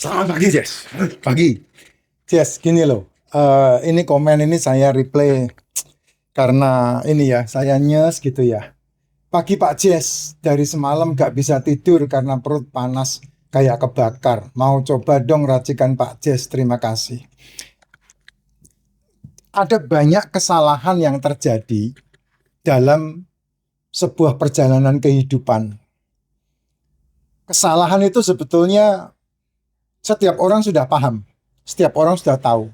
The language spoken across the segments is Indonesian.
Selamat pagi, Jess. Pagi. Jess, gini loh. Ini komen ini saya replay karena ini ya, saya nyes gitu ya. Pagi Pak Jess, dari semalam gak bisa tidur karena perut panas kayak kebakar. Mau coba dong racikan Pak Jess, terima kasih. Ada banyak kesalahan yang terjadi dalam sebuah perjalanan kehidupan. Kesalahan itu sebetulnya setiap orang sudah paham, setiap orang sudah tahu.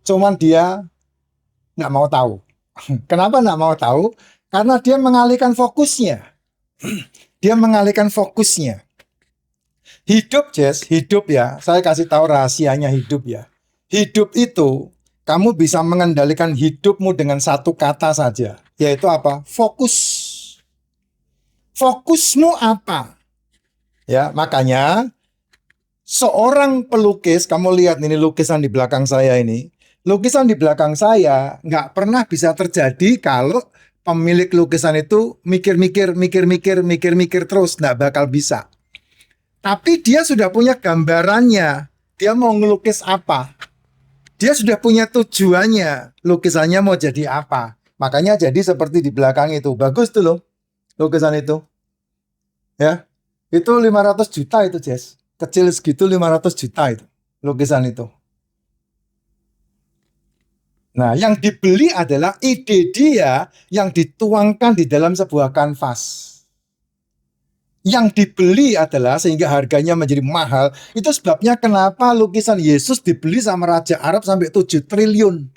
Cuman dia nggak mau tahu. Kenapa nggak mau tahu? Karena dia mengalihkan fokusnya. Dia mengalihkan fokusnya. Hidup, Jess, hidup ya. Saya kasih tahu rahasianya hidup ya. Hidup itu, kamu bisa mengendalikan hidupmu dengan satu kata saja. Yaitu apa? Fokus. Fokusmu apa? Ya, makanya seorang pelukis, kamu lihat ini lukisan di belakang saya ini. Lukisan di belakang saya nggak pernah bisa terjadi kalau pemilik lukisan itu mikir-mikir terus, nggak bakal bisa. Tapi dia sudah punya gambarannya, dia mau ngelukis apa. Dia sudah punya tujuannya, lukisannya mau jadi apa. Makanya jadi seperti di belakang itu. Bagus tuh loh, lukisan itu. Ya, itu 500 juta itu, Jess. Kecil segitu 500 juta itu, lukisan itu. Nah, yang dibeli adalah ide dia yang dituangkan di dalam sebuah kanvas. Yang dibeli adalah sehingga harganya menjadi mahal. Itu sebabnya kenapa lukisan Yesus dibeli sama Raja Arab sampai 7 triliun.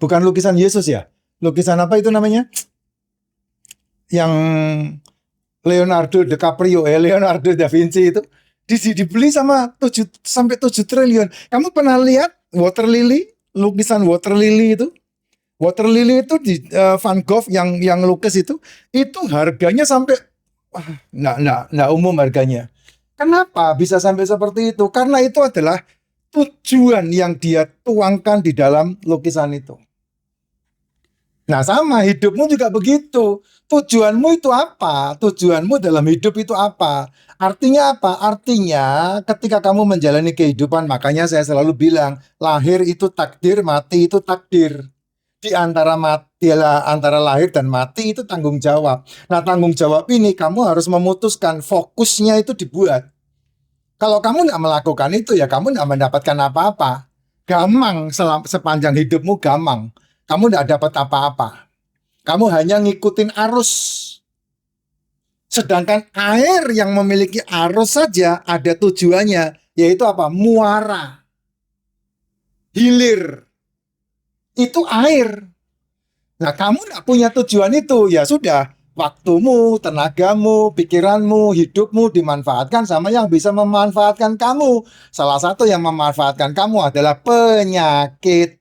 Bukan lukisan Yesus ya. Lukisan apa itu namanya? Yang Leonardo DiCaprio, Leonardo da Vinci itu dibeli sama 7 sampai 7 triliun. Kamu pernah lihat water lily, lukisan water lily itu? Water lily itu di Van Gogh yang lukis itu harganya sampai nggak umum harganya. Kenapa bisa sampai seperti itu? Karena itu adalah tujuan yang dia tuangkan di dalam lukisan itu. Nah, sama hidupmu juga begitu. Tujuanmu itu apa? Tujuanmu dalam hidup itu apa? Artinya apa? Artinya ketika kamu menjalani kehidupan, makanya saya selalu bilang, lahir itu takdir, mati itu takdir. Di antara antara lahir dan mati itu tanggung jawab. Nah, tanggung jawab ini kamu harus memutuskan, fokusnya itu dibuat. Kalau kamu tidak melakukan itu, ya kamu tidak mendapatkan apa-apa. Gamang sepanjang hidupmu, gamang. Kamu tidak dapat apa-apa. Kamu hanya ngikutin arus. Sedangkan air yang memiliki arus saja ada tujuannya, yaitu apa? Muara. Hilir. Itu air. Nah, kamu tidak punya tujuan itu, ya sudah. Waktumu, tenagamu, pikiranmu, hidupmu dimanfaatkan sama yang bisa memanfaatkan kamu. Salah satu yang memanfaatkan kamu adalah penyakit.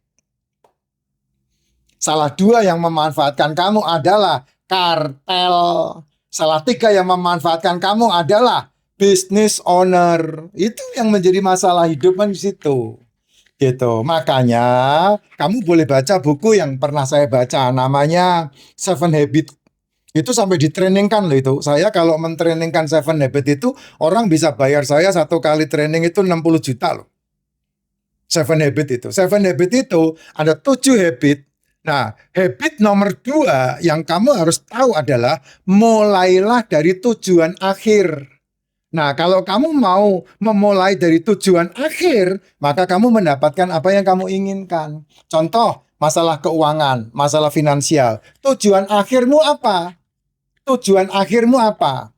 Salah dua yang memanfaatkan kamu adalah kartel. Salah tiga yang memanfaatkan kamu adalah business owner. Itu yang menjadi masalah hidup di situ. Gitu. Makanya kamu boleh baca buku yang pernah saya baca, namanya Seven Habits. Itu sampai ditrainingkan loh itu. Saya kalau mentrainingkan Seven Habits itu, orang bisa bayar saya satu kali training itu 60 juta loh. Seven Habits itu. Seven Habits itu ada 7 habit. Nah, habit nomor 2 yang kamu harus tahu adalah mulailah dari tujuan akhir. Nah, kalau kamu mau memulai dari tujuan akhir, maka kamu mendapatkan apa yang kamu inginkan. Contoh, masalah keuangan, masalah finansial. Tujuan akhirmu apa? Tujuan akhirmu apa?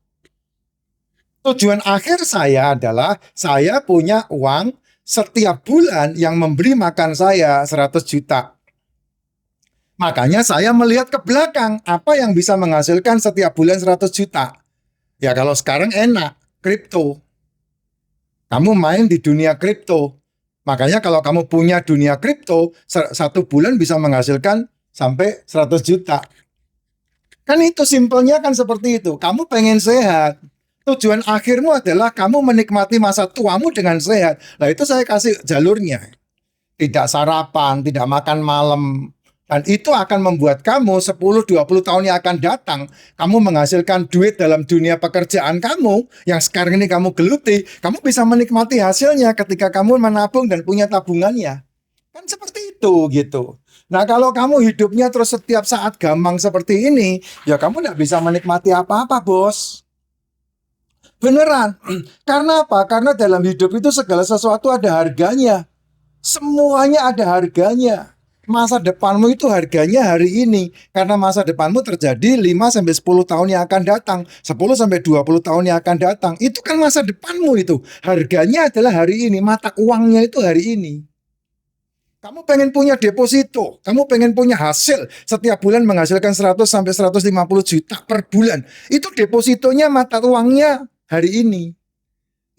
Tujuan akhir saya adalah saya punya uang setiap bulan yang memberi makan saya 100 juta. Makanya saya melihat ke belakang, apa yang bisa menghasilkan setiap bulan 100 juta. Ya kalau sekarang enak, kripto. Kamu main di dunia kripto. Makanya kalau kamu punya dunia kripto, satu bulan bisa menghasilkan sampai 100 juta. Kan itu simpelnya kan seperti itu. Kamu pengen sehat. Tujuan akhirmu adalah kamu menikmati masa tuamu dengan sehat. Nah itu saya kasih jalurnya. Tidak sarapan, tidak makan malam, Dan itu akan membuat kamu 10-20 tahun yang akan datang, kamu menghasilkan duit dalam dunia pekerjaan kamu, yang sekarang ini kamu geluti, kamu bisa menikmati hasilnya ketika kamu menabung dan punya tabungannya. Kan seperti itu gitu. Nah kalau kamu hidupnya terus setiap saat gampang seperti ini, ya kamu nggak bisa menikmati apa-apa, bos. Beneran. Karena apa? Karena dalam hidup itu segala sesuatu ada harganya. Semuanya ada harganya. Masa depanmu itu harganya hari ini. Karena masa depanmu terjadi 5-10 tahun yang akan datang. 10-20 tahun yang akan datang. Itu kan masa depanmu itu. Harganya adalah hari ini. Mata uangnya itu hari ini. Kamu pengen punya deposito, kamu pengen punya hasil setiap bulan menghasilkan 100-150 juta per bulan. Itu depositonya mata uangnya hari ini.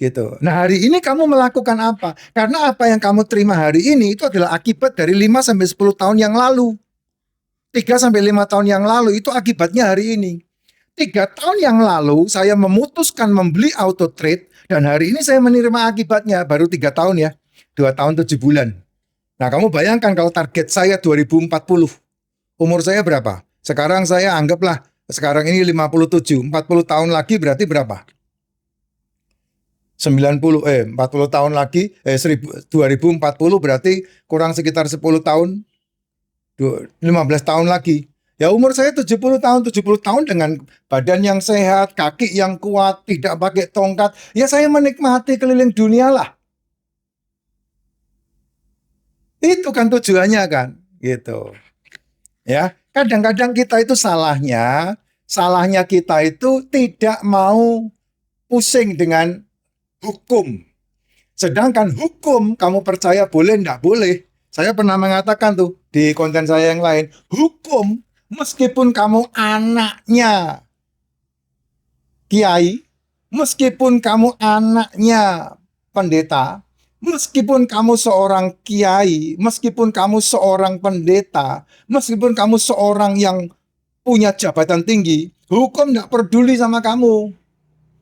Gitu. Nah, hari ini kamu melakukan apa? Karena apa yang kamu terima hari ini itu adalah akibat dari 5-10 tahun yang lalu. 3-5 tahun yang lalu itu akibatnya hari ini. 3 tahun yang lalu saya memutuskan membeli auto trade dan hari ini saya menerima akibatnya baru 3 tahun ya. 2 tahun 7 bulan. Nah, kamu bayangkan kalau target saya 2040. Umur saya berapa? Sekarang saya anggaplah sekarang ini 57. 40 tahun lagi berarti berapa? 40 tahun lagi 2040 berarti kurang sekitar 10 tahun 15 tahun lagi. Ya umur saya 70 tahun, 70 tahun dengan badan yang sehat, kaki yang kuat, tidak pakai tongkat. Ya saya menikmati keliling dunia lah. Itu kan tujuannya kan, gitu. Ya, kadang-kadang kita itu salahnya kita itu tidak mau pusing dengan hukum. Sedangkan hukum kamu percaya boleh enggak boleh. Saya pernah mengatakan tuh di konten saya yang lain, hukum meskipun kamu anaknya kiai, meskipun kamu anaknya pendeta, meskipun kamu seorang kiai, meskipun kamu seorang pendeta, meskipun kamu seorang yang punya jabatan tinggi, hukum tidak peduli sama kamu.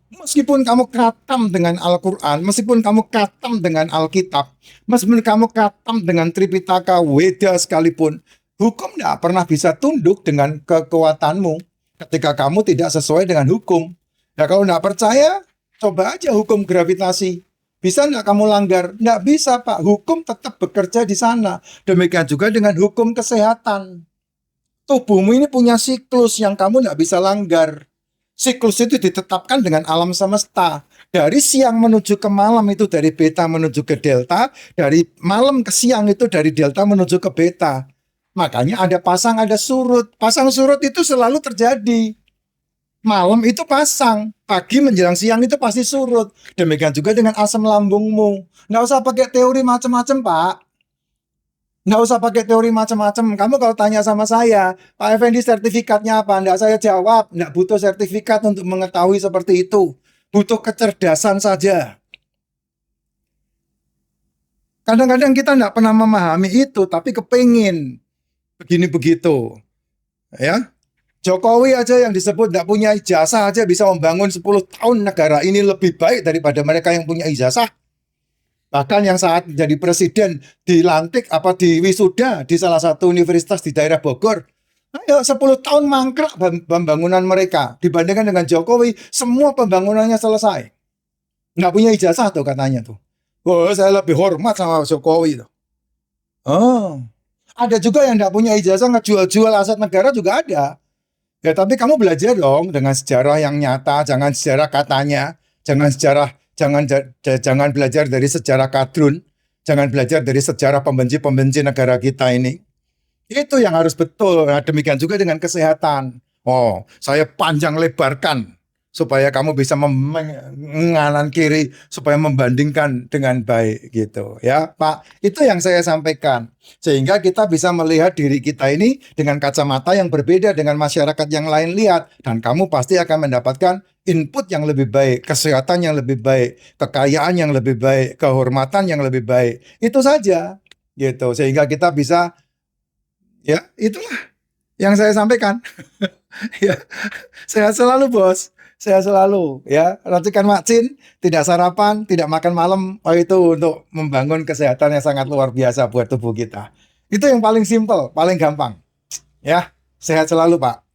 Meskipun kamu khatam dengan Al-Quran, meskipun kamu khatam dengan Alkitab, meskipun kamu khatam dengan Tripitaka, Weda sekalipun, hukum tidak pernah bisa tunduk dengan kekuatanmu ketika kamu tidak sesuai dengan hukum. Ya kalau tidak percaya, coba aja hukum gravitasi. Bisa nggak kamu langgar? Nggak bisa, Pak. Hukum tetap bekerja di sana. Demikian juga dengan hukum kesehatan. Tubuhmu ini punya siklus yang kamu nggak bisa langgar. Siklus itu ditetapkan dengan alam semesta. Dari siang menuju ke malam itu dari beta menuju ke delta. Dari malam ke siang itu dari delta menuju ke beta. Makanya ada pasang, ada surut. Pasang surut itu selalu terjadi. Malam itu pasang, pagi menjelang siang itu pasti surut. Demikian juga dengan asam lambungmu. Nggak usah pakai teori macam-macam, Pak. Nggak usah pakai teori macam-macam. Kamu kalau tanya sama saya, Pak Effendi sertifikatnya apa? Nggak saya jawab. Nggak butuh sertifikat untuk mengetahui seperti itu. Butuh kecerdasan saja. Kadang-kadang kita nggak pernah memahami itu, tapi kepingin begini begitu. Ya, Jokowi aja yang disebut nggak punya ijazah aja bisa membangun 10 tahun negara ini lebih baik daripada mereka yang punya ijazah. Bahkan yang saat jadi presiden dilantik apa di wisuda di salah satu universitas di daerah Bogor. Ayo 10 tahun mangkrak pembangunan mereka. Dibandingkan dengan Jokowi, semua pembangunannya selesai. Nggak punya ijazah tuh katanya tuh. Oh, saya lebih hormat sama Jokowi tuh. Oh, ada juga yang nggak punya ijazah ngejual-jual aset negara juga ada. Ya tapi kamu belajar dong dengan sejarah yang nyata, jangan sejarah katanya, jangan belajar dari sejarah kadrun, jangan belajar dari sejarah pembenci-pembenci negara kita ini. Itu yang harus betul. Nah, demikian juga dengan kesehatan. Oh, saya panjang lebarkan supaya kamu bisa menganan kiri supaya membandingkan dengan baik gitu ya Pak. Itu yang saya sampaikan sehingga kita bisa melihat diri kita ini dengan kacamata yang berbeda dengan masyarakat yang lain lihat, dan kamu pasti akan mendapatkan input yang lebih baik, kesehatan yang lebih baik, kekayaan yang lebih baik, kehormatan yang lebih baik. Itu saja gitu sehingga kita bisa, ya itulah yang saya sampaikan. Ya, sehat selalu bos. Sehat selalu ya. Racikan vaksin, tidak sarapan, tidak makan malam. Oh, itu untuk membangun kesehatan yang sangat luar biasa buat tubuh kita. Itu yang paling simpel, paling gampang. Ya, sehat selalu, Pak.